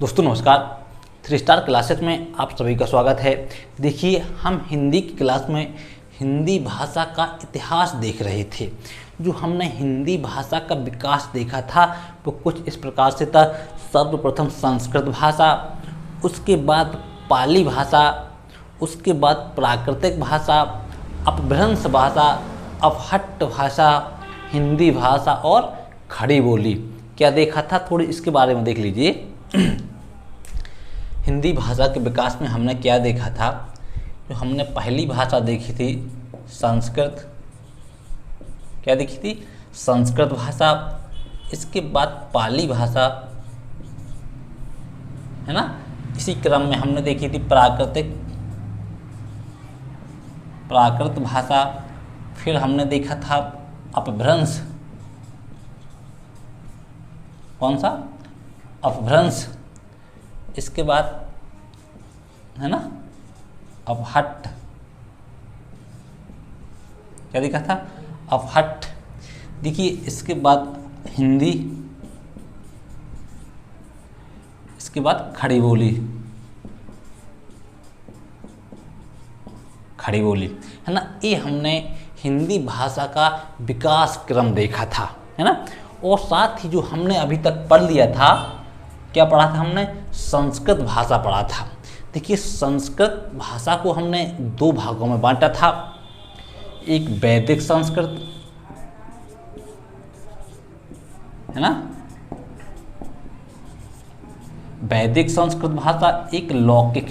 दोस्तों नमस्कार। 3 star classes में आप सभी का स्वागत है। देखिए, हम हिंदी की क्लास में हिंदी भाषा का इतिहास देख रहे थे। जो हमने हिंदी भाषा का विकास देखा था वो कुछ इस प्रकार से था। सर्वप्रथम संस्कृत भाषा, उसके बाद पाली भाषा, उसके बाद प्राकृतिक भाषा, अपभ्रंश भाषा, अपहट्ट भाषा, हिंदी भाषा और खड़ी बोली। क्या देखा था, थोड़ी इसके बारे में देख लीजिए। हिंदी भाषा के विकास में हमने क्या देखा था। जो हमने पहली भाषा देखी थी संस्कृत, क्या देखी थी, संस्कृत भाषा। इसके बाद पाली भाषा, है ना। इसी क्रम में हमने देखी थी प्राकृत भाषा। फिर हमने देखा था अपभ्रंश, कौन सा, अपभ्रंश। इसके बाद है ना अपहट्ट, क्या देखा था, अपहट्ट। देखिए, इसके बाद हिंदी, इसके बाद खड़ी बोली, है ना। ये हमने हिंदी भाषा का विकास क्रम देखा था, है ना। और साथ ही जो हमने अभी तक पढ़ लिया था, क्या पढ़ा था हमने, संस्कृत भाषा पढ़ा था। देखिए, संस्कृत भाषा को हमने 2 भागों में बांटा था। एक वैदिक संस्कृत, है ना, वैदिक संस्कृत भाषा, एक लौकिक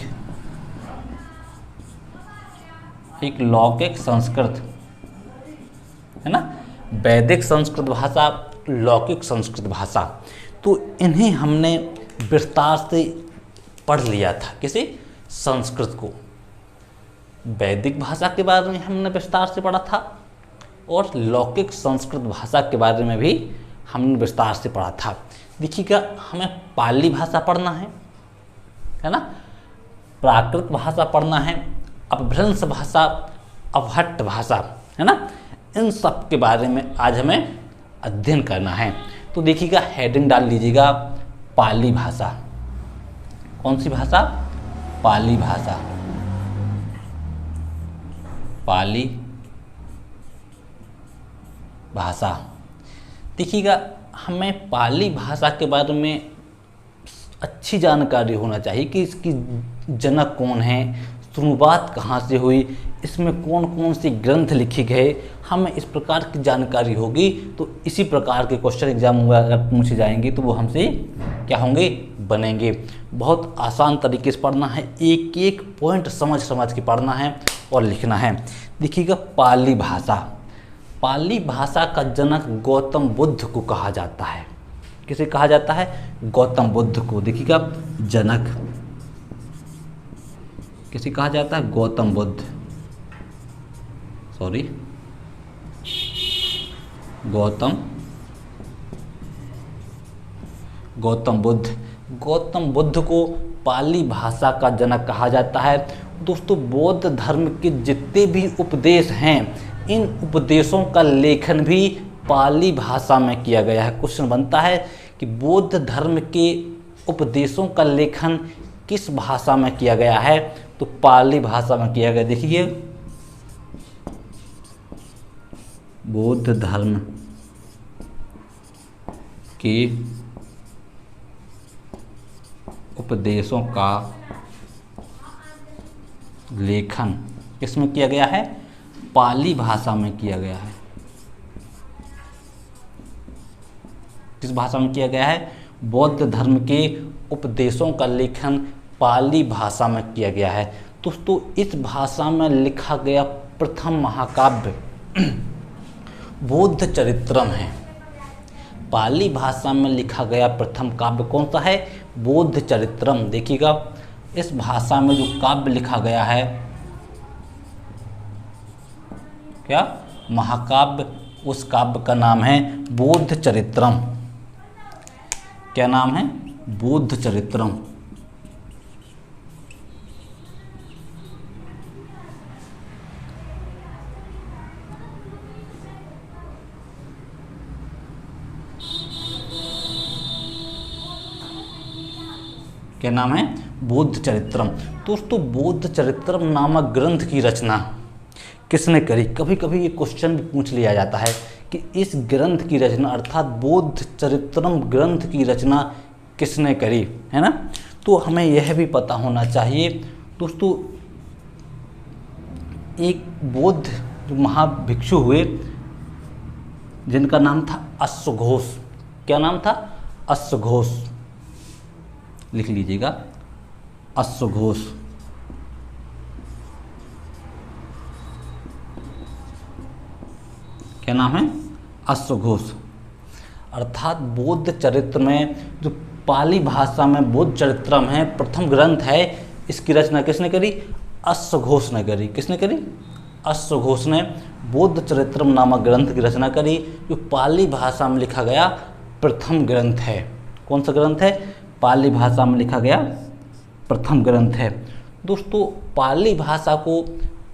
संस्कृत, है ना। वैदिक संस्कृत भाषा, लौकिक संस्कृत भाषा। तो इन्हें हमने विस्तार से पढ़ लिया था। किसे, संस्कृत को। वैदिक भाषा के बारे में हमने विस्तार से पढ़ा था और लौकिक संस्कृत भाषा के बारे में भी हमने विस्तार से पढ़ा था। देखिएगा, हमें पाली भाषा पढ़ना है ना, प्राकृत भाषा पढ़ना है, अपभ्रंश भाषा, अपहट्ट भाषा, है ना। इन सब के बारे में आज हमें अध्ययन करना है। तो देखिएगा, हेडिंग डाल लीजिएगा पाली भाषा। कौन सी भाषा, पाली भाषा। पाली भाषा। देखिएगा, हमें पाली भाषा के बारे में अच्छी जानकारी होना चाहिए कि इसकी जनक कौन है, शुरुआत कहाँ से हुई, इसमें कौन कौन से ग्रंथ लिखे गए। हमें इस प्रकार की जानकारी होगी तो इसी प्रकार के क्वेश्चन एग्जाम में अगर पूछे जाएंगे तो वो हमसे क्या होंगे, बनेंगे। बहुत आसान तरीके से पढ़ना है, एक एक पॉइंट समझ के पढ़ना है और लिखना है। देखिएगा, पाली भाषा। पाली भाषा का जनक गौतम बुद्ध को कहा जाता है। किसे कहा जाता है, गौतम बुद्ध को। देखिएगा, जनक किसे कहा जाता है, गौतम बुद्ध, सॉरी, गौतम बुद्ध को पाली भाषा का जनक कहा जाता है। दोस्तों, बौद्ध धर्म के जितने भी उपदेश हैं, इन उपदेशों का लेखन भी पाली भाषा में किया गया है। क्वेश्चन बनता है कि बौद्ध धर्म के उपदेशों का लेखन किस भाषा में किया गया है, तो पाली भाषा में किया गया। देखिए, बौद्ध धर्म के उपदेशों का लेखन किसमें किया गया है, पाली भाषा में किया गया है। किस भाषा में किया गया है, बौद्ध धर्म के उपदेशों का लेखन पाली भाषा में किया गया है। दोस्तों, इस भाषा में लिखा गया प्रथम महाकाव्य बौद्ध चरित्रम है। पाली भाषा में लिखा गया प्रथम काव्य कौन सा है, बौद्ध चरित्रम। देखिएगा, इस भाषा में जो काव्य लिखा गया है, क्या, महाकाव्य, उस काव्य का नाम है बौद्ध चरित्रम। क्या नाम है, बौद्ध चरित्रम। क्या नाम है? बोध चरित्रम। दोस्तों बोध चरित्रम नामक ग्रंथ की रचना किसने करी? कभी कभी ये क्वेश्चन भी पूछ लिया जाता है कि इस ग्रंथ की रचना अर्थात बोध चरित्रम ग्रंथ की रचना किसने करी, है ना? तो हमें यह भी पता होना चाहिए दोस्तों, एक बौद्ध जो महाभिक्षु हुए जिनका नाम था अश्वघोष। क्या नाम था? अश्वघोष। लिख लीजिएगा, अश्वघोष। क्या नाम है? अश्वघोष। अर्थात बौद्ध चरित्र में जो पाली भाषा में बोध चरित्रम है, प्रथम ग्रंथ है, इसकी रचना किसने करी? अश्वघोष ने करी। किसने करी? अश्वघोष ने बोध चरित्रम नामक ग्रंथ की रचना करी, जो पाली भाषा में लिखा गया प्रथम ग्रंथ है। कौन सा ग्रंथ है? पाली भाषा में लिखा गया प्रथम ग्रंथ है। दोस्तों पाली भाषा को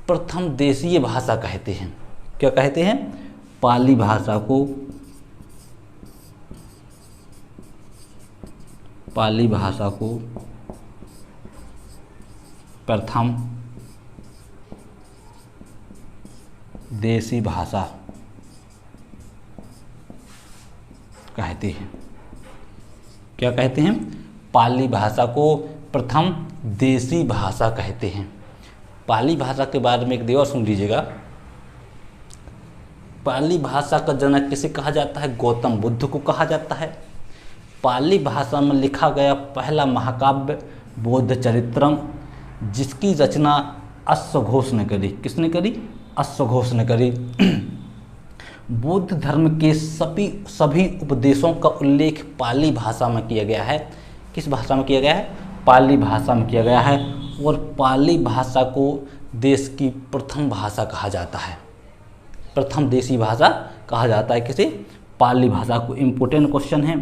प्रथम देशीय भाषा कहते हैं। क्या कहते हैं? पाली भाषा को प्रथम देसी भाषा कहते हैं। क्या कहते हैं? पाली भाषा को प्रथम देसी भाषा कहते हैं। पाली भाषा के बारे में एक देवर सुन लीजिएगा। पाली भाषा का जनक किसे कहा जाता है? गौतम बुद्ध को कहा जाता है। पाली भाषा में लिखा गया पहला महाकाव्य बोध चरित्रम, जिसकी रचना अश्वघोष ने करी। किसने करी? अश्वघोष ने करी। बौद्ध धर्म के सभी उपदेशों का उल्लेख पाली भाषा में किया गया है। किस भाषा में किया गया है? पाली भाषा में किया गया है। और पाली भाषा को देश की प्रथम भाषा कहा जाता है, प्रथम देसी भाषा कहा जाता है। किसे? पाली भाषा को। इम्पोर्टेंट क्वेश्चन है।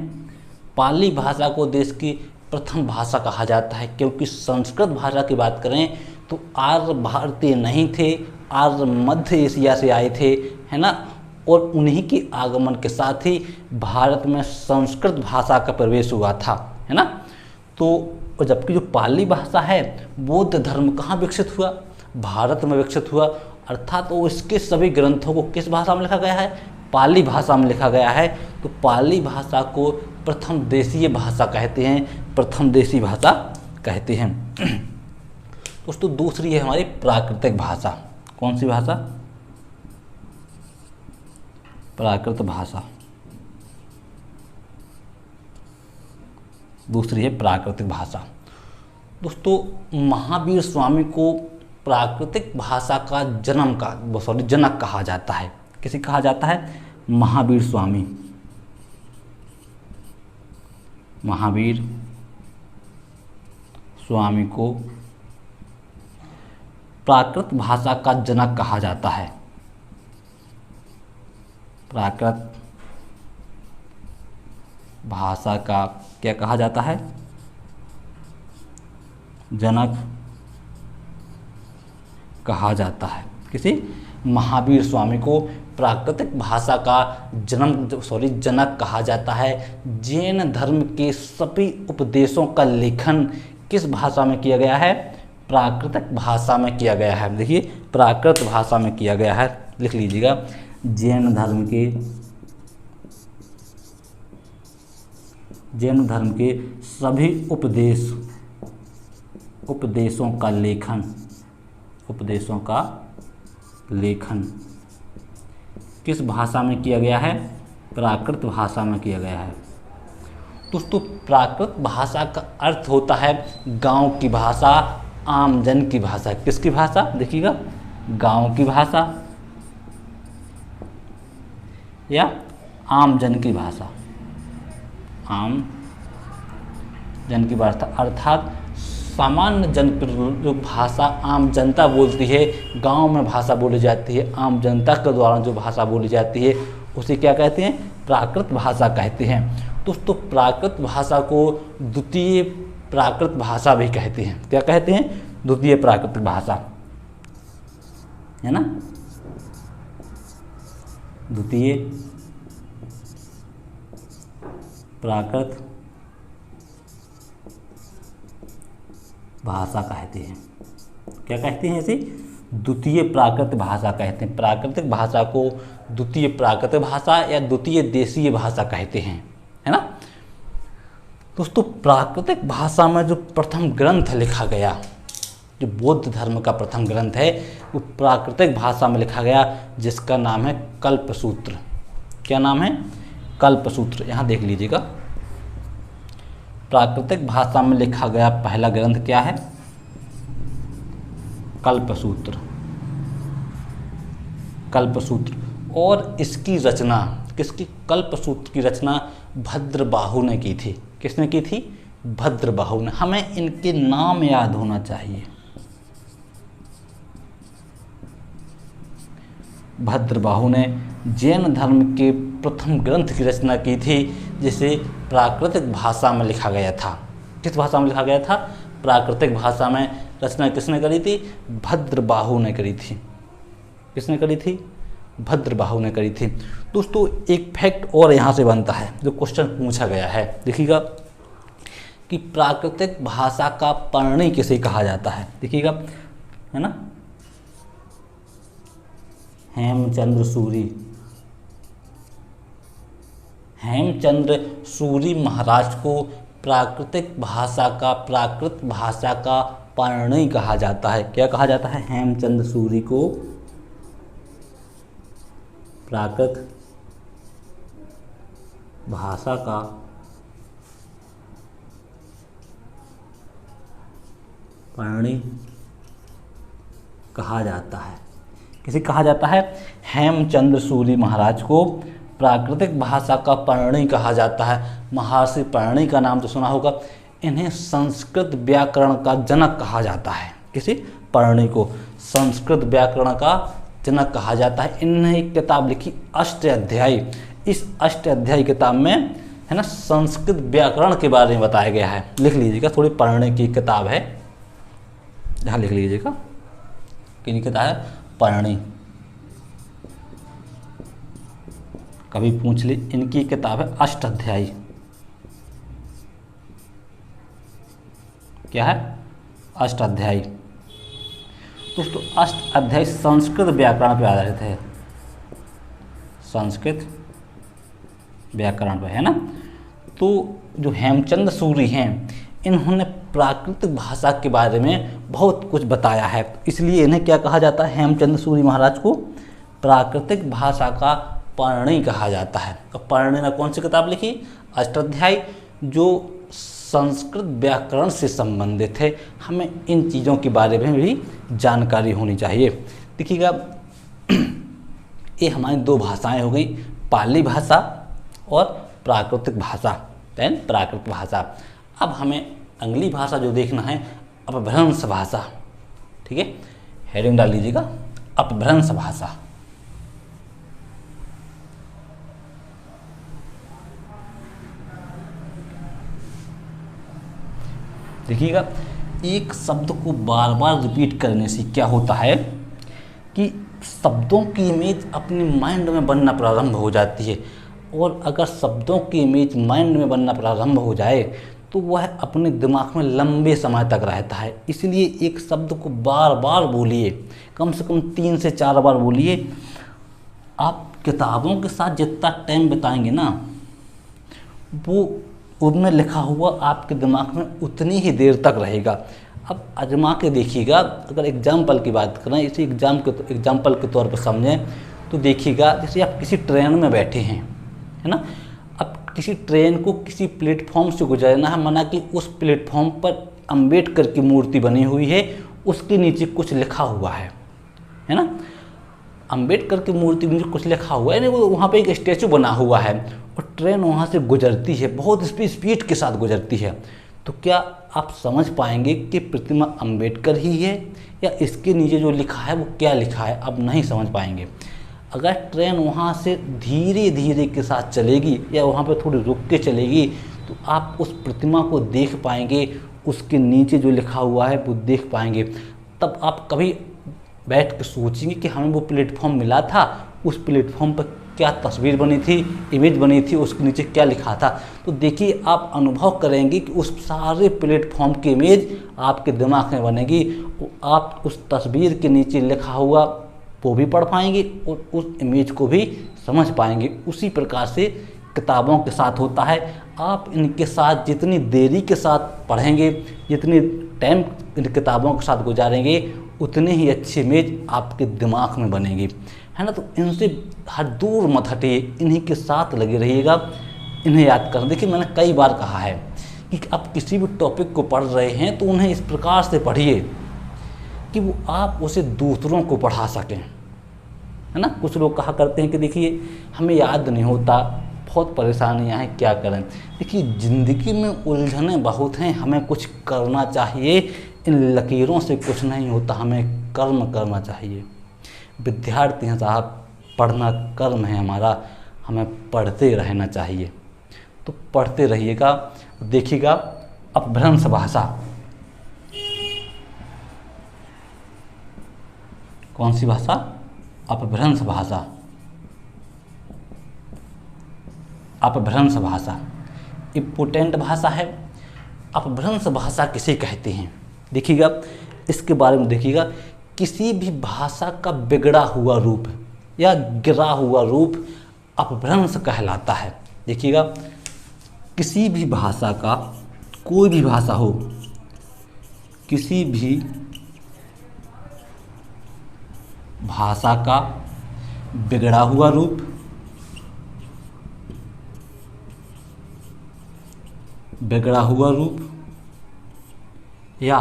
पाली भाषा को देश की प्रथम भाषा कहा जाता है, क्योंकि संस्कृत भाषा की बात करें तो आर्य भारतीय नहीं थे, आर्य मध्य एशिया से आए थे, है ना? और उन्हीं के आगमन के साथ ही भारत में संस्कृत भाषा का प्रवेश हुआ था, है ना? तो जबकि जो पाली भाषा है, बौद्ध धर्म कहाँ विकसित हुआ? भारत में विकसित हुआ। अर्थात वो इसके सभी ग्रंथों को किस भाषा में लिखा गया है? पाली भाषा में लिखा गया है। तो पाली भाषा को प्रथम देशीय भाषा कहते हैं, प्रथम देशी भाषा कहते हैं। दोस्तों दूसरी है हमारी प्राकृतिक भाषा। कौन सी भाषा? प्राकृत भाषा। दूसरी है प्राकृतिक भाषा। दोस्तों महावीर स्वामी को प्राकृतिक भाषा का जनक कहा जाता है। किसे कहा जाता है? महावीर स्वामी। महावीर स्वामी को प्राकृत भाषा का जनक कहा जाता है। प्राकृत भाषा का क्या कहा जाता है? जनक कहा जाता है। किसी? महावीर स्वामी को प्राकृतिक भाषा का जनक कहा जाता है। जैन धर्म के सभी उपदेशों का लेखन किस भाषा में किया गया है? प्राकृतिक भाषा में किया गया है। देखिए प्राकृत भाषा में किया गया है, लिख लीजिएगा। जैन धर्म के सभी उपदेशों का लेखन किस भाषा में किया गया है? प्राकृत भाषा में किया गया है। दोस्तों प्राकृत भाषा का अर्थ होता है गांव की भाषा, आम जन की भाषा। किसकी भाषा? देखिएगा, गांव की भाषा या आम जन की भाषा। आम जन की भाषा अर्थात सामान्य जन जो भाषा आम जनता बोलती है, गांव में भाषा बोली जाती है, आम जनता के द्वारा जो भाषा बोली जाती है उसे क्या कहते हैं? प्राकृत भाषा कहते हैं। दोस्तों प्राकृत भाषा को द्वितीय प्राकृत भाषा भी कहते हैं। क्या कहते हैं? द्वितीय प्राकृतिक भाषा, है ना? द्वितीय प्राकृत भाषा कहते हैं। क्या कहते हैं इसे? द्वितीय प्राकृत भाषा कहते हैं। प्राकृतिक भाषा को द्वितीय प्राकृतिक भाषा या द्वितीय देशीय भाषा कहते हैं, है ना। दोस्तों, प्राकृतिक भाषा में जो प्रथम ग्रंथ लिखा गया, जो बौद्ध धर्म का प्रथम ग्रंथ है, वो प्राकृतिक भाषा में लिखा गया, जिसका नाम है कल्पसूत्र। क्या नाम है? कल्पसूत्र। यहाँ देख लीजिएगा, प्राकृतिक भाषा में लिखा गया पहला ग्रंथ क्या है? कल्पसूत्र। कल्पसूत्र। और इसकी रचना किसकी? कल्पसूत्र की रचना भद्रबाहु ने की थी। किसने की थी? भद्रबाहु ने। हमें इनके नाम याद होना चाहिए। भद्रबाहु ने जैन धर्म के प्रथम ग्रंथ की रचना की थी, जिसे प्राकृतिक भाषा में लिखा गया था। किस भाषा में लिखा गया था? प्राकृतिक भाषा में। रचना किसने करी थी? भद्रबाहु ने करी थी। किसने करी थी? भद्रबाहु ने करी थी। दोस्तों, एक फैक्ट और यहाँ से बनता है, जो क्वेश्चन पूछा गया है, देखिएगा कि प्राकृतिक भाषा का परणी किसे कहा जाता है। देखिएगा, है ना, हेमचंद्र सूरी। हेमचंद्र सूरी महाराज को प्राकृत भाषा का परणी कहा जाता है। क्या कहा जाता है? हेमचंद्र सूरी को प्राकृत भाषा का परणी कहा जाता है। किसे कहा जाता है? हेमचंद्र सूरी महाराज को प्राकृतिक भाषा का परणी कहा जाता है। महर्षि परणी का नाम तो सुना होगा। इन्हें संस्कृत व्याकरण का जनक कहा जाता है। किसी? परणी को संस्कृत व्याकरण का जनक कहा जाता है। इन्होंने एक किताब लिखी, अष्टाध्यायी। इस अष्टाध्यायी किताब में, है ना, संस्कृत व्याकरण के बारे में बताया गया है। लिख लीजिएगा, थोड़ी पढ़ने की किताब है, यहाँ लिख लीजिएगा कि किताब है परणी। कभी पूछ ली, इनकी किताब है अष्टाध्यायी। क्या है? अष्टाध्यायी। दोस्तों, अष्टाध्यायी संस्कृत व्याकरण पर आधारित है। संस्कृत व्याकरण पर, है ना। तो जो हेमचंद्र सूरी हैं, इन्होंने प्राकृतिक भाषा के बारे में बहुत कुछ बताया है, इसलिए इन्हें क्या कहा जाता है? हेमचंद्र सूरी महाराज को प्राकृतिक भाषा का परणी कहा जाता है। तो परणी ने कौन सी किताब लिखी? अष्टाध्यायी, जो संस्कृत व्याकरण से संबंधित है। हमें इन चीज़ों के बारे में भी जानकारी होनी चाहिए। देखिएगा, ये हमारी दो भाषाएं हो गई, पाली भाषा और प्राकृतिक भाषा। प्राकृतिक भाषा। अब हमें अगली भाषा जो देखना है, अपभ्रंश भाषा। ठीक है, हेडिंग डाल लीजिएगा, अपभ्रंश भाषा। देखिएगा, एक शब्द को बार बार रिपीट करने से क्या होता है कि शब्दों की इमेज अपने माइंड में बनना प्रारंभ हो जाती है। और अगर शब्दों की इमेज माइंड में बनना प्रारंभ हो जाए तो वह अपने दिमाग में लंबे समय तक रहता है। इसलिए एक शब्द को बार बार बोलिए, कम से कम 3 से 4 बार बोलिए। आप किताबों के साथ जितना टाइम बिताएंगे ना, वो उनमें लिखा हुआ आपके दिमाग में उतनी ही देर तक रहेगा। अब आजमा के देखिएगा, अगर एग्जाम्पल की बात करें, इसे एग्जाम्पल के तौर पर समझें तो देखिएगा, जैसे आप किसी ट्रेन में बैठे हैं, है ना। अब किसी ट्रेन को किसी प्लेटफॉर्म से गुजरना है, माना कि उस प्लेटफॉर्म पर अंबेडकर की मूर्ति बनी हुई है, उसके नीचे कुछ लिखा हुआ है ना। अंबेडकर की मूर्ति में कुछ लिखा हुआ है, वो वहाँ पे एक स्टैचू बना हुआ है और ट्रेन वहाँ से गुजरती है, बहुत स्पीड के साथ गुजरती है। तो क्या आप समझ पाएंगे कि प्रतिमा अंबेडकर ही है या इसके नीचे जो लिखा है वो क्या लिखा है? अब नहीं समझ पाएंगे। अगर ट्रेन वहाँ से धीरे धीरे के साथ चलेगी या वहाँ पे थोड़ी रुक के चलेगी तो आप उस प्रतिमा को देख पाएंगे, उसके नीचे जो लिखा हुआ है वो देख पाएंगे। तब आप कभी बैठ के सोचेंगे कि हमें वो प्लेटफॉर्म मिला था, उस प्लेटफॉर्म पर क्या तस्वीर बनी थी, इमेज बनी थी, उसके नीचे क्या लिखा था। तो देखिए आप अनुभव करेंगे कि उस सारे प्लेटफॉर्म की इमेज आपके दिमाग में बनेगी। आप उस तस्वीर के नीचे लिखा हुआ वो भी पढ़ पाएंगे और उस इमेज को भी समझ पाएंगे। उसी प्रकार से किताबों के साथ होता है। आप इनके साथ जितनी देरी के साथ पढ़ेंगे, जितनी टाइम इन किताबों के साथ गुजारेंगे, उतनी ही अच्छी इमेज आपके दिमाग में बनेगी, है ना। तो इनसे हर दूर मत हटिए, इन्हीं के साथ लगे रहिएगा, इन्हें याद कर। देखिए मैंने कई बार कहा है कि आप किसी भी टॉपिक को पढ़ रहे हैं तो उन्हें इस प्रकार से पढ़िए कि वो आप उसे दूसरों को पढ़ा सकें, है ना। कुछ लोग कहा करते हैं कि देखिए हमें याद नहीं होता, बहुत परेशानियां हैं, क्या करें। देखिए ज़िंदगी में उलझनें बहुत हैं, हमें कुछ करना चाहिए। इन लकीरों से कुछ नहीं होता, हमें कर्म करना चाहिए। विद्यार्थी हैं साहब, पढ़ना कर्म है हमारा, हमें पढ़ते रहना चाहिए। तो पढ़ते रहिएगा। देखिएगा अपभ्रंश भाषा, कौन सी भाषा? अपभ्रंश भाषा। अपभ्रंश भाषा इम्पोर्टेंट भाषा है। अपभ्रंश भाषा किसे कहते हैं? देखिएगा इसके बारे में देखिएगा। किसी भी भाषा का बिगड़ा हुआ रूप या गिरा हुआ रूप अपभ्रंश कहलाता है। देखिएगा किसी भी भाषा का, कोई भी भाषा हो, किसी भी भाषा का बिगड़ा हुआ रूप, बिगड़ा हुआ रूप या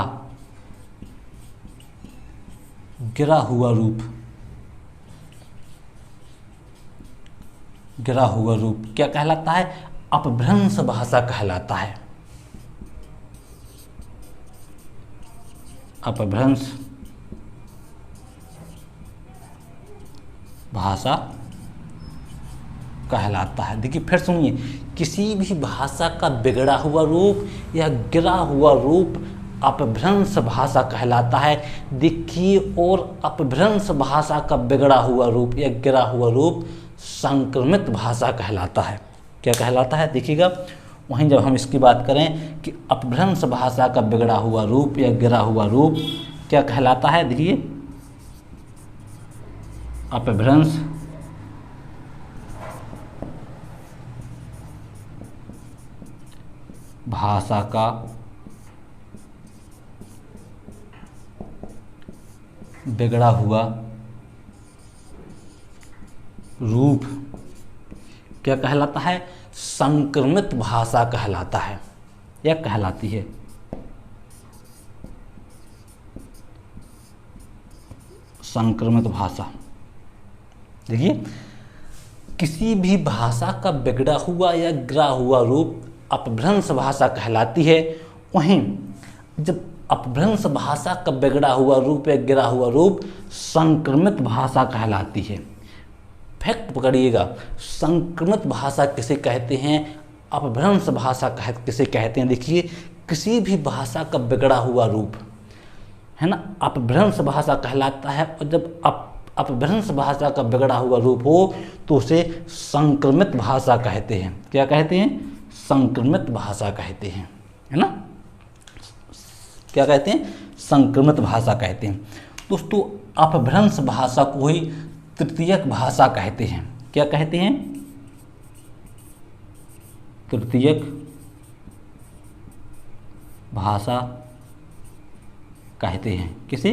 गिरा हुआ रूप, गिरा हुआ रूप क्या कहलाता है? अपभ्रंश भाषा कहलाता है। अपभ्रंश भाषा कहलाता है। देखिए फिर सुनिए, किसी भी भाषा का बिगड़ा हुआ रूप या गिरा हुआ रूप अपभ्रंश भाषा कहलाता है। देखिए, और अपभ्रंश भाषा का बिगड़ा हुआ रूप या गिरा हुआ रूप संक्रमित भाषा कहलाता है। क्या कहलाता है? देखिएगा वहीं जब हम इसकी बात करें कि अपभ्रंश भाषा का बिगड़ा हुआ रूप या गिरा हुआ रूप क्या कहलाता है, देखिए अपभ्रंश भाषा का बिगड़ा हुआ रूप क्या कहलाता है? संक्रमित भाषा कहलाता है या कहलाती है। संक्रमित भाषा। देखिए किसी भी भाषा का बिगड़ा हुआ या गिरा हुआ रूप अपभ्रंश भाषा कहलाती है। वहीं जब अपभ्रंश भाषा का बिगड़ा हुआ रूप या गिरा हुआ रूप संक्रमित भाषा कहलाती है। फैक्ट पकड़िएगा, संक्रमित भाषा किसे कहते हैं, अपभ्रंश भाषा किसे कहते हैं। देखिए किसी भी भाषा का बिगड़ा हुआ रूप, है ना, अपभ्रंश भाषा कहलाता है। और जब अपभ्रंश भाषा का बिगड़ा हुआ रूप हो तो उसे संक्रमित भाषा कहते हैं। क्या कहते हैं? संक्रमित भाषा कहते हैं, है ना। क्या कहते हैं? संक्रमित भाषा कहते हैं। दोस्तों अपभ्रंश भाषा को ही तृतीयक भाषा कहते हैं। क्या कहते हैं? तृतीयक भाषा कहते हैं। किसे?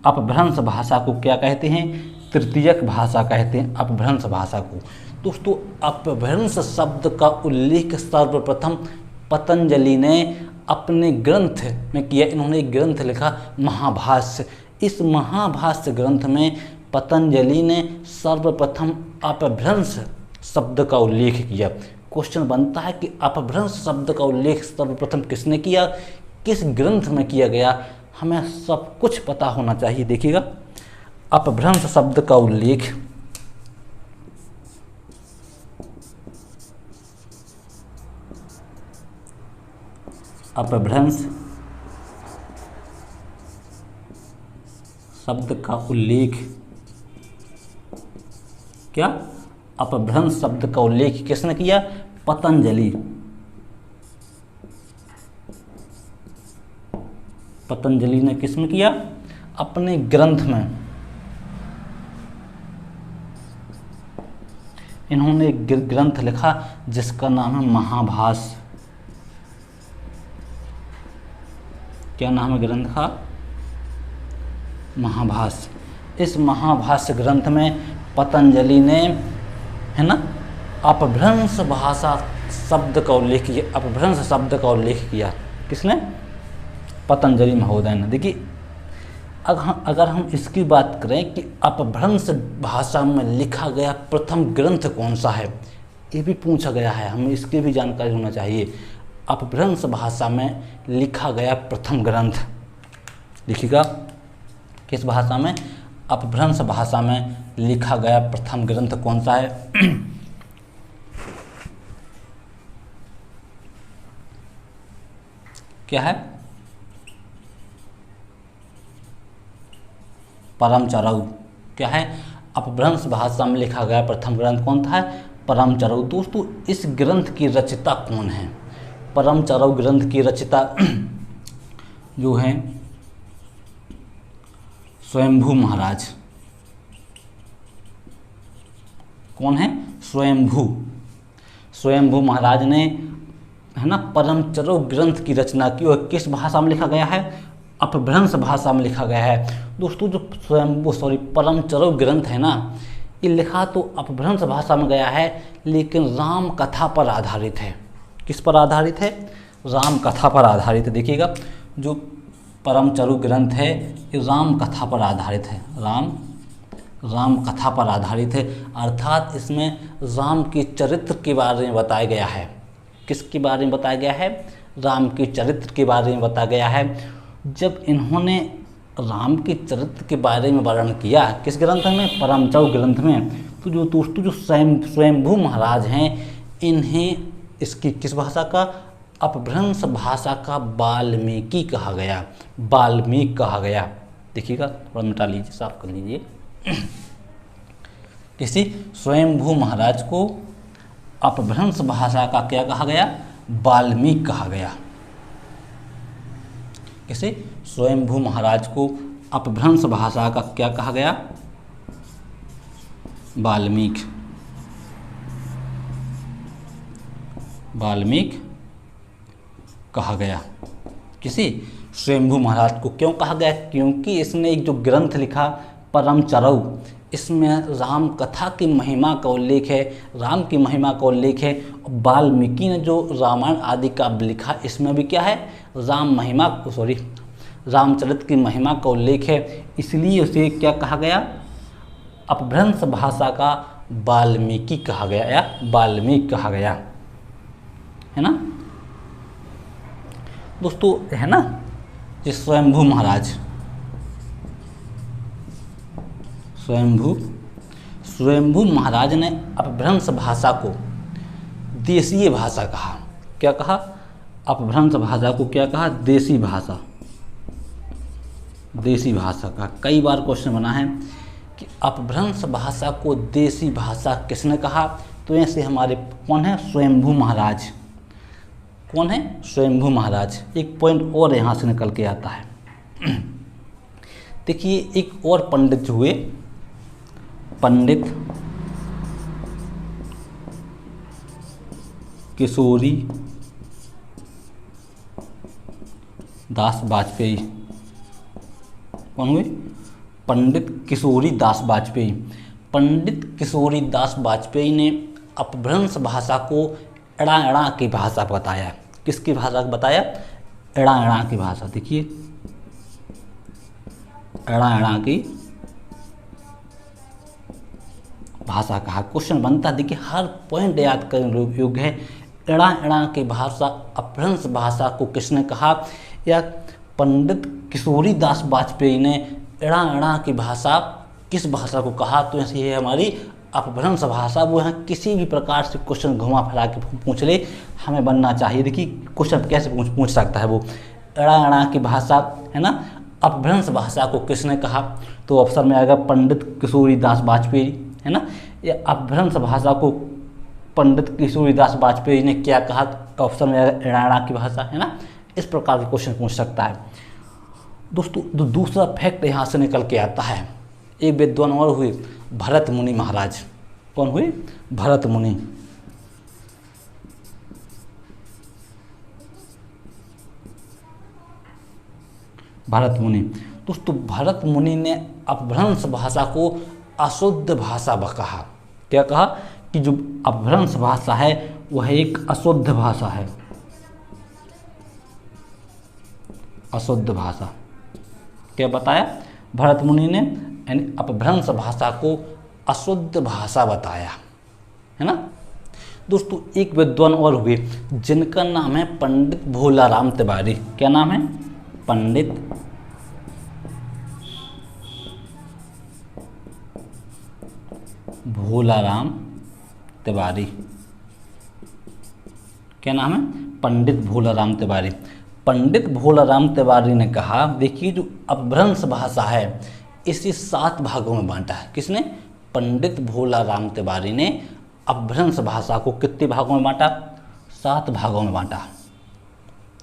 अपभ्रंश भाषा को क्या कहते हैं? तृतीयक भाषा कहते हैं अपभ्रंश भाषा को। दोस्तों अपभ्रंश शब्द का उल्लेख सर्वप्रथम पतंजलि ने अपने ग्रंथ में किया। इन्होंने एक ग्रंथ लिखा महाभाष्य। इस महाभाष्य ग्रंथ में पतंजलि ने सर्वप्रथम अपभ्रंश शब्द का उल्लेख किया। क्वेश्चन बनता है कि अपभ्रंश शब्द का उल्लेख सर्वप्रथम किसने किया, किस ग्रंथ में किया गया? हमें सब कुछ पता होना चाहिए। देखिएगा अपभ्रंश शब्द का उल्लेख अपभ्रंश शब्द का उल्लेख क्या? अपभ्रंश शब्द का उल्लेख किसने किया? पतंजलि। पतंजलि ने किसमें किया? अपने ग्रंथ में। इन्होंने एक ग्रंथ लिखा जिसका नाम है महाभाष्य। क्या नाम है ग्रंथ का? महाभाष्य। इस महाभाष्य ग्रंथ में पतंजलि ने, है ना, अपभ्रंश भाषा शब्द का उल्लेख किया। अपभ्रंश शब्द का उल्लेख किया। किसने? पतंजलि महोदय ने। देखिए अगर हम इसकी बात करें कि अपभ्रंश भाषा में लिखा गया प्रथम ग्रंथ कौन सा है, ये भी पूछा गया है, हमें इसकी भी जानकारी होना चाहिए। अपभ्रंश भाषा में लिखा गया प्रथम ग्रंथ लिखिएगा, किस भाषा में? अपभ्रंश भाषा में लिखा गया प्रथम ग्रंथ कौन सा है? क्या है? परमचरऊ। क्या है? अपभ्रंश भाषा में लिखा गया प्रथम ग्रंथ कौन था? परमचरऊ। दोस्तों इस ग्रंथ की रचयिता कौन है? परमचरऊ ग्रंथ की रचयिता जो हैं स्वयंभू महाराज। कौन है? स्वयंभू। स्वयंभू महाराज ने, है ना, परमचरऊ ग्रंथ की रचना की। और किस भाषा में लिखा गया है? अपभ्रंश भाषा में लिखा गया है। दोस्तों जो परमचरऊ ग्रंथ है ना, ये लिखा तो अपभ्रंश भाषा में गया है, लेकिन राम कथा पर आधारित है। किस पर आधारित है? राम कथा पर आधारित है। देखिएगा जो परमचरऊ ग्रंथ है ये राम कथा पर आधारित है। राम कथा पर आधारित है, अर्थात इसमें राम के चरित्र के बारे में बताया गया है। किसके बारे में बताया गया है? राम के चरित्र के बारे में बताया गया है। जब इन्होंने राम के चरित्र के बारे में वर्णन किया किस ग्रंथ में? परमचरऊ ग्रंथ में। तो जो दोस्तों जो स्वयंभू महाराज हैं, इन्हें इसकी किस भाषा का? अपभ्रंश भाषा का वाल्मीकि कहा गया। वाल्मीकि कहा गया। देखिएगा थोड़ा मिटा लीजिए, साफ कर लीजिए। किसी स्वयंभू महाराज को अपभ्रंश भाषा का क्या कहा गया? वाल्मीकि कहा गया। किसे? स्वयंभू महाराज को अपभ्रंश भाषा का क्या कहा गया? वाल्मीकि। वाल्मीकि कहा गया। किसी? स्वयंभू महाराज को क्यों कहा गया? क्योंकि इसने एक जो ग्रंथ लिखा परमचरऊ, इसमें राम कथा की महिमा का उल्लेख है, राम की महिमा का उल्लेख है। वाल्मीकि ने जो रामायण आदि काव्य लिखा, इसमें भी क्या है? रामचरित की महिमा का उल्लेख है। इसलिए उसे क्या कहा गया? अपभ्रंश भाषा का वाल्मीकि कहा गया या वाल्मीकि कहा गया, है ना दोस्तों, है ना। ये स्वयंभू महाराज ने अपभ्रंश भाषा को देशीय भाषा कहा। क्या कहा? अपभ्रंश भाषा को क्या कहा? देसी भाषा का। कई बार क्वेश्चन बना है कि अपभ्रंश भाषा को देसी भाषा किसने कहा? तो ऐसे हमारे कौन है? स्वयंभू महाराज। कौन है? स्वयंभू महाराज। एक पॉइंट और यहाँ से निकल के आता है। देखिए एक और पंडित हुए, पंडित किशोरी दास वाजपेयी। कौन हुए? पंडित किशोरी दास वाजपेयी। पंडित किशोरी दास वाजपेयी ने अपभ्रंश भाषा को एड़ा की भाषा बताया। किसकी भाषा बताया? एड़ा की भाषा। देखिए एड़ा की भाषा कहा। क्वेश्चन बनता, देखिए हर पॉइंट याद करने योग्य है। एड़ा की भाषा, अपभ्रंश भाषा को किसने कहा? या पंडित किशोरी दास वाजपेयी ने एड़ा की भाषा किस भाषा को कहा? तो ऐसी है हमारी अपभ्रंश भाषा। वो यहाँ किसी भी प्रकार से क्वेश्चन घुमा फिरा के पूछ ले, हमें बनना चाहिए। देखिए क्वेश्चन कैसे पूछ सकता है वो। एड़ा की भाषा, है ना, अपभ्रंश भाषा को किसने कहा? तो ऑप्शन में आएगा पंडित किशोरी दास वाजपेयी। है ना। ये अपभ्रंश भाषा को पंडित किशोरीदास वाजपेयी ने क्या कहा, ऑप्शन में राणा की भाषा, है ना। इस प्रकार के क्वेश्चन पूछ सकता है दोस्तों। तो दूसरा फैक्ट यहाँ से निकल के आता है, एक विद्वान और हुए भरत मुनि महाराज। कौन हुए? भरत मुनि। भरत मुनि दोस्तों, भरत मुनि ने अपभ्रंश भाषा को अशुद्ध भाषा कहा। क्या कहा? कि जो अपभ्रंश भाषा है वह एक अशुद्ध भाषा है। अशुद्ध भाषा क्या बताया भरत मुनि ने? यानी अपभ्रंश भाषा को अशुद्ध भाषा बताया, है ना। दोस्तों एक विद्वान और हुए जिनका नाम है पंडित भोलाराम तिवारी। क्या नाम है? पंडित भोलाराम तिवारी। क्या नाम है? पंडित भोलाराम तिवारी। पंडित भोलाराम तिवारी ने कहा, देखिए जो अपभ्रंश भाषा है इसे 7 भागों में बांटा है। किसने? पंडित भोलाराम तिवारी ने अपभ्रंश भाषा को कितने भागों में बांटा? 7 भागों में बांटा।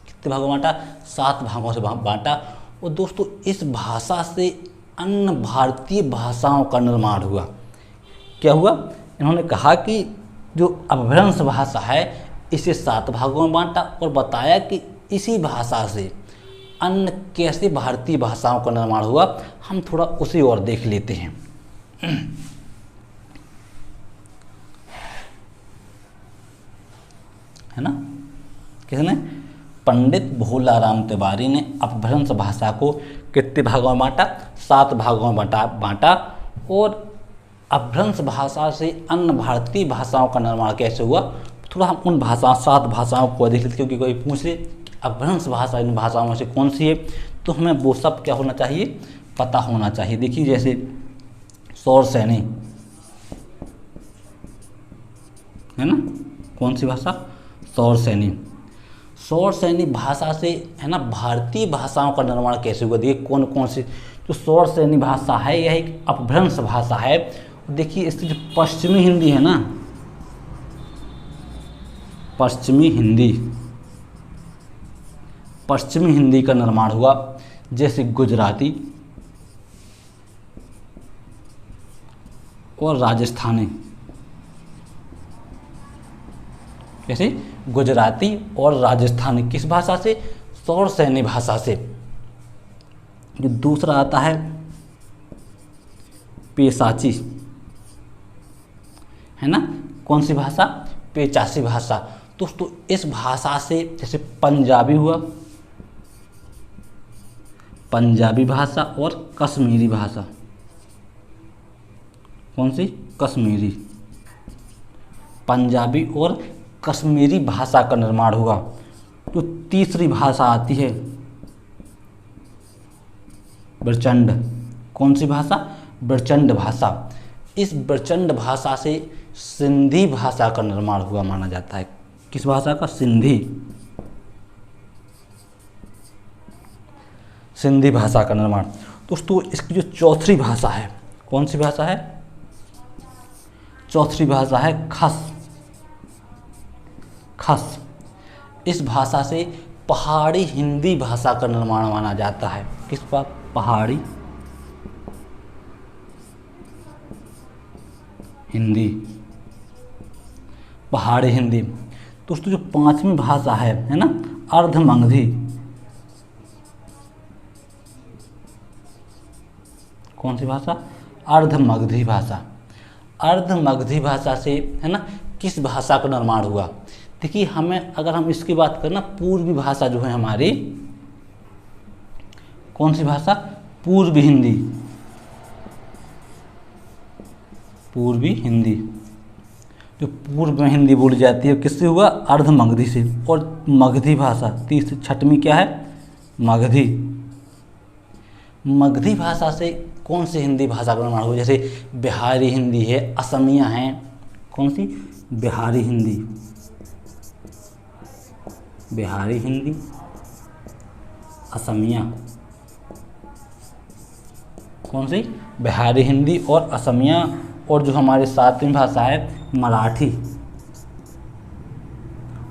कितने भागों में बांटा? 7 भागों से बांटा। और दोस्तों इस भाषा से अन्य भारतीय भाषाओं का निर्माण हुआ। क्या हुआ? इन्होंने कहा कि जो अपभ्रंश भाषा है इसे 7 भागों में बांटा और बताया कि इसी भाषा से अन्य कैसे भारतीय भाषाओं का निर्माण हुआ। हम थोड़ा उसी और देख लेते हैं। है ना। किसने? पंडित भोलाराम तिवारी ने अपभ्रंश भाषा को कितने भागों में बांटा? 7 भागों में बांटा। और अपभ्रंश भाषा से अन्य भारतीय भाषाओं का निर्माण कैसे हुआ, थोड़ा हम उन 7 भाषाओं को देख लेते, क्योंकि कोई पूछ ले अपभ्रंश भाषा इन भाषाओं में से कौन सी है, तो हमें वो सब क्या होना चाहिए? पता होना चाहिए। देखिए जैसे सौरसैनी, है ना। कौन सी भाषा? सौरसैनी। सौरसैनी भाषा से, है ना, भारतीय भाषाओं का निर्माण कैसे हुआ? देखिए कौन कौन सी जो सौरसैनी भाषा है यह एक अपभ्रंश भाषा है। देखिए इसकी जो पश्चिमी हिंदी है ना, पश्चिमी हिंदी का निर्माण हुआ। जैसे गुजराती और राजस्थानी। कैसे? गुजराती और राजस्थानी किस भाषा से? सौरसैनी भाषा से। जो दूसरा आता है पेशाची, है ना। कौन सी भाषा? पेचासी भाषा। दोस्तों इस भाषा से जैसे पंजाबी हुआ, पंजाबी भाषा और कश्मीरी भाषा। कौन सी? कश्मीरी। पंजाबी और कश्मीरी भाषा का निर्माण हुआ। तो तीसरी भाषा आती है प्रचंड। कौन सी भाषा? प्रचंड भाषा। इस प्रचंड भाषा से सिंधी भाषा का निर्माण हुआ माना जाता है। किस भाषा का? सिंधी। सिंधी भाषा का निर्माण। दोस्तों इसकी जो चौथी भाषा है, कौन सी भाषा है? चौथी भाषा है खस। खस। इस भाषा से पहाड़ी हिंदी भाषा का निर्माण माना जाता है। किस पर? पहाड़ी हिंदी। पहाड़ी हिंदी। दोस्तों जो 5वीं भाषा है ना, अर्धमगधी। कौन सी भाषा? अर्धमगधी भाषा। अर्धमगधी भाषा से, है ना, किस भाषा का निर्माण हुआ? देखिए हमें अगर हम इसकी बात करें ना, पूर्वी भाषा जो है हमारी, कौन सी भाषा? पूर्वी हिंदी। पूर्वी हिंदी। जो पूर्व में हिंदी बोली जाती है किससे हुआ? अर्धमगधी से। और मगधी भाषा 6वीं क्या है? मगधी। मगधी भाषा से कौन सी हिंदी भाषा का निर्माण हुआ? जैसे बिहारी हिंदी है, असमिया है। कौन सी? बिहारी हिंदी। बिहारी हिंदी, असमिया। कौन सी? बिहारी हिंदी और असमिया और जो हमारी 7वीं भाषा है मराठी,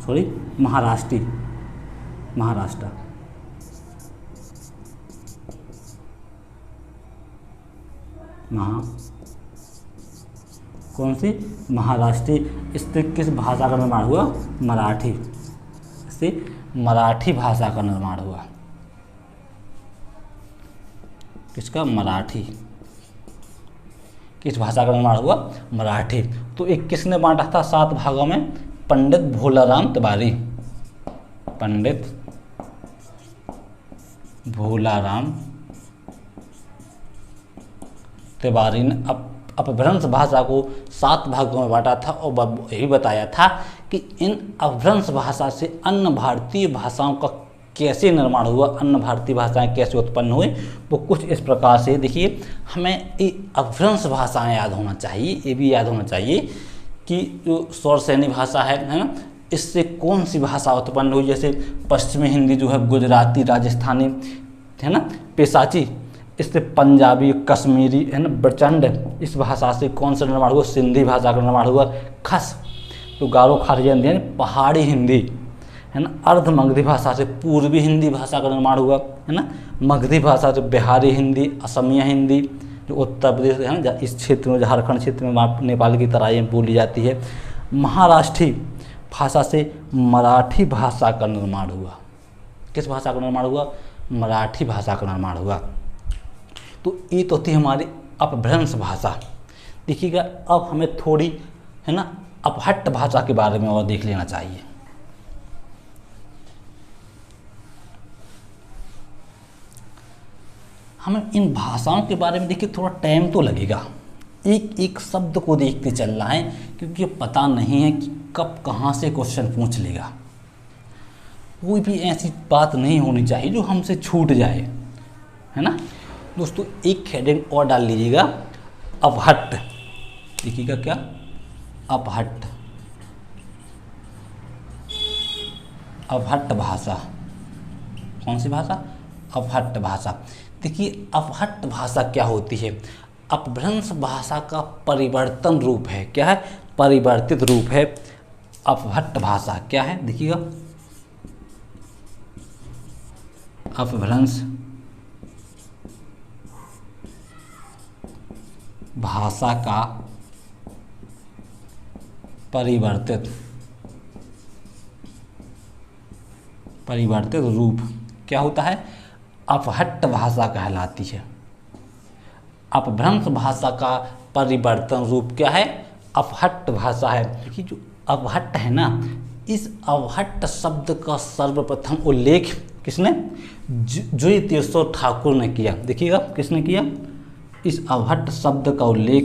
सॉरी महाराष्ट्री, महाराष्ट्र, कौन सी, महाराष्ट्री। इससे किस भाषा का निर्माण हुआ, मराठी, इससे मराठी भाषा का निर्माण हुआ, किसका, मराठी, किस भाषा का निर्माण हुआ, मराठी। तो एक किसने बांटा था 7 भागों में, पंडित भोलाराम तिवारी, पंडित भोलाराम तिवारी ने अपभ्रंश भाषा को 7 भागों में बांटा था और यही बताया था कि इन अपभ्रंश भाषा से अन्य भारतीय भाषाओं का कैसे निर्माण हुआ, अन्य भारतीय भाषाएं कैसे उत्पन्न हुई, वो कुछ इस प्रकार से। देखिए हमें ये अपभ्रंश भाषाएं याद होना चाहिए, ये भी याद होना चाहिए कि जो सौरसेनी भाषा है ना, इससे कौन सी भाषा उत्पन्न हुई। जैसे पश्चिमी हिंदी जो है, गुजराती, राजस्थानी है ना, पेशाची, इससे पंजाबी, कश्मीरी है ना, प्रचंड, इस भाषा से कौन सा निर्माण हुआ, सिंधी भाषा का निर्माण हुआ। खस तो गारो खारिया हिंदी, पहाड़ी हिंदी है ना, अर्ध मगधी भाषा से पूर्वी हिंदी भाषा का निर्माण हुआ है ना, मगधी भाषा से बिहारी हिंदी, असमिया हिंदी जो उत्तर प्रदेश है ना, इस क्षेत्र में, झारखंड क्षेत्र में नेपाल की तराई में बोली जाती है। महाराष्ट्री भाषा से मराठी भाषा का निर्माण हुआ, किस भाषा का निर्माण हुआ, मराठी भाषा का निर्माण हुआ। तो ये तो थी हमारी अपभ्रंश भाषा। देखिएगा अब हमें थोड़ी है ना अपहट्ट भाषा के बारे में और देख लेना चाहिए। हमें इन भाषाओं के बारे में देखिए थोड़ा टाइम तो लगेगा, एक एक शब्द को देखते चलना है, क्योंकि पता नहीं है कि कब कहाँ से क्वेश्चन पूछ लेगा। कोई भी ऐसी बात नहीं होनी चाहिए जो हमसे छूट जाए, है ना दोस्तों। एक हेडिंग और डाल लीजिएगा, अपहट्ट। देखिएगा क्या, अपहट्ट, अपहट्ट भाषा, कौन सी भाषा, अपहट्ट भाषा। देखिए अपहट्ट भाषा क्या होती है, अपभ्रंश भाषा का परिवर्तन रूप है। क्या है, परिवर्तित रूप है अपहट्ट भाषा। क्या है, देखिएगा अपभ्रंश भाषा का परिवर्तित रूप क्या होता है, अपहट्ट भाषा कहलाती है। अपभ्रंश भाषा का परिवर्तन रूप क्या है, अपहट्ट भाषा है। देखिए जो अपहट्ट है ना, इस अपहट्ट शब्द का सर्वप्रथम उल्लेख किसने, ज्योतिषोर ठाकुर ने किया। देखिएगा किसने किया, इस अपहट्ट शब्द का उल्लेख,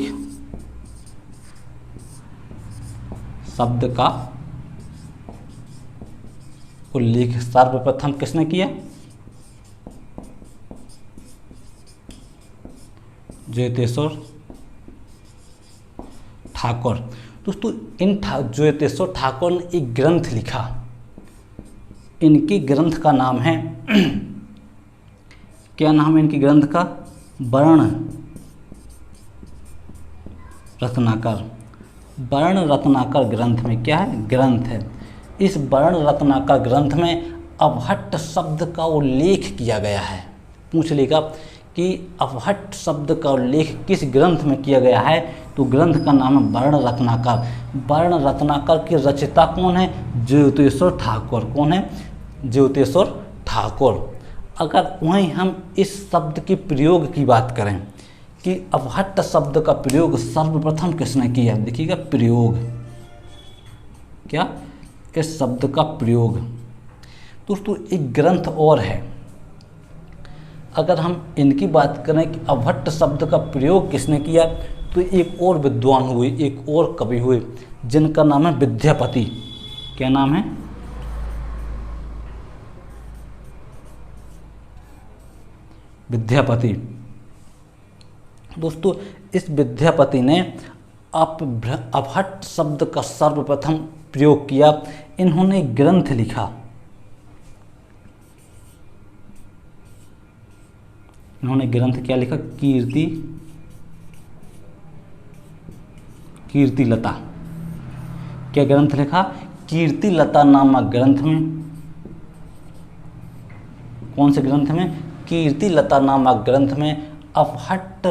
शब्द का उल्लेख सर्वप्रथम किसने किया, ज्योतिषोर ठाकुर। दोस्तों इन ज्योतिषोर ठाकुर ने एक ग्रंथ लिखा, इनके ग्रंथ का नाम है क्या नाम है इनके ग्रंथ का, वर्ण रत्नाकर। वर्ण रत्नाकर ग्रंथ में क्या है, ग्रंथ है। इस वर्ण रत्नाकर ग्रंथ में अपहट्ट शब्द का उल्लेख किया गया है। पूछ लेगा कि अपहट्ट शब्द का उल्लेख किस ग्रंथ में किया गया है, तो ग्रंथ का नाम है वर्ण रत्नाकर। वर्ण रत्नाकर के रचयिता कौन है, ज्योतिषोर ठाकुर। कौन है, ज्योतिषोर ठाकुर। अगर वहीं हम इस शब्द के प्रयोग की बात करें कि अपहट्ट शब्द का प्रयोग सर्वप्रथम किसने किया, देखिएगा प्रयोग, क्या, इस शब्द का प्रयोग। दोस्तों एक ग्रंथ और है, अगर हम इनकी बात करें कि अपहट्ट शब्द का प्रयोग किसने किया, तो एक और विद्वान हुए, एक और कवि हुए, जिनका नाम है विद्यापति। क्या नाम है, विद्यापति। दोस्तों इस विद्यापति ने अपहट्ट शब्द का सर्वप्रथम प्रयोग किया। इन्होंने ग्रंथ लिखा, इन्होंने ग्रंथ क्या लिखा, कीर्ति कीर्तिलता। क्या ग्रंथ लिखा? कीर्तिलता नामक ग्रंथ में। कौन से ग्रंथ में? कीर्तिलता नामक ग्रंथ में अपहट्ट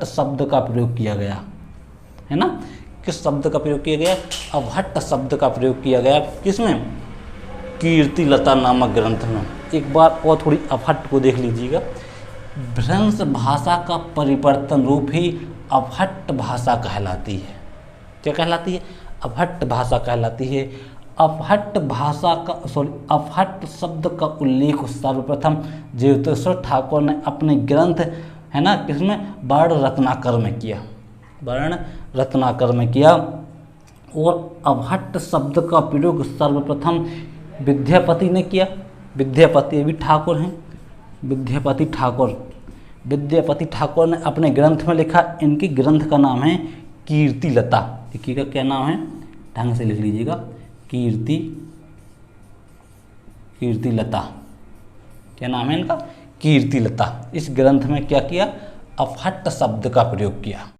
शब्द का प्रयोग किया गया है ना। किस शब्द का प्रयोग किया गया? अपहट्ट शब्द का प्रयोग किया गया। किसमें? कीर्तिलता नामक ग्रंथ में। एक बार और थोड़ी अपहट्ट को देख लीजिएगा। भ्रंश भाषा का परिवर्तन रूप ही अपहट्ट भाषा कहलाती है। क्या कहलाती है? अपहट्ट भाषा कहलाती है। अपहट्ट भाषा का अपहट्ट शब्द का उल्लेख सर्वप्रथम ज्योतिषर ठाकुर ने अपने ग्रंथ है ना किसमें? वर्ण रत्नाकर में किया। वर्ण रत्नाकर में किया। और अपहट्ट शब्द का प्रयोग सर्वप्रथम विद्यापति ने किया। विद्यापति भी ठाकुर हैं। विद्यापति ठाकुर ने अपने ग्रंथ में लिखा। इनकी ग्रंथ का नाम है कीर्तिलता। देखिए का क्या नाम है, ढंग से लिख लीजिएगा। कीर्तिलता। क्या नाम है इनका? कीर्तिलता। इस ग्रंथ में क्या किया? अपहट्ट शब्द का प्रयोग किया।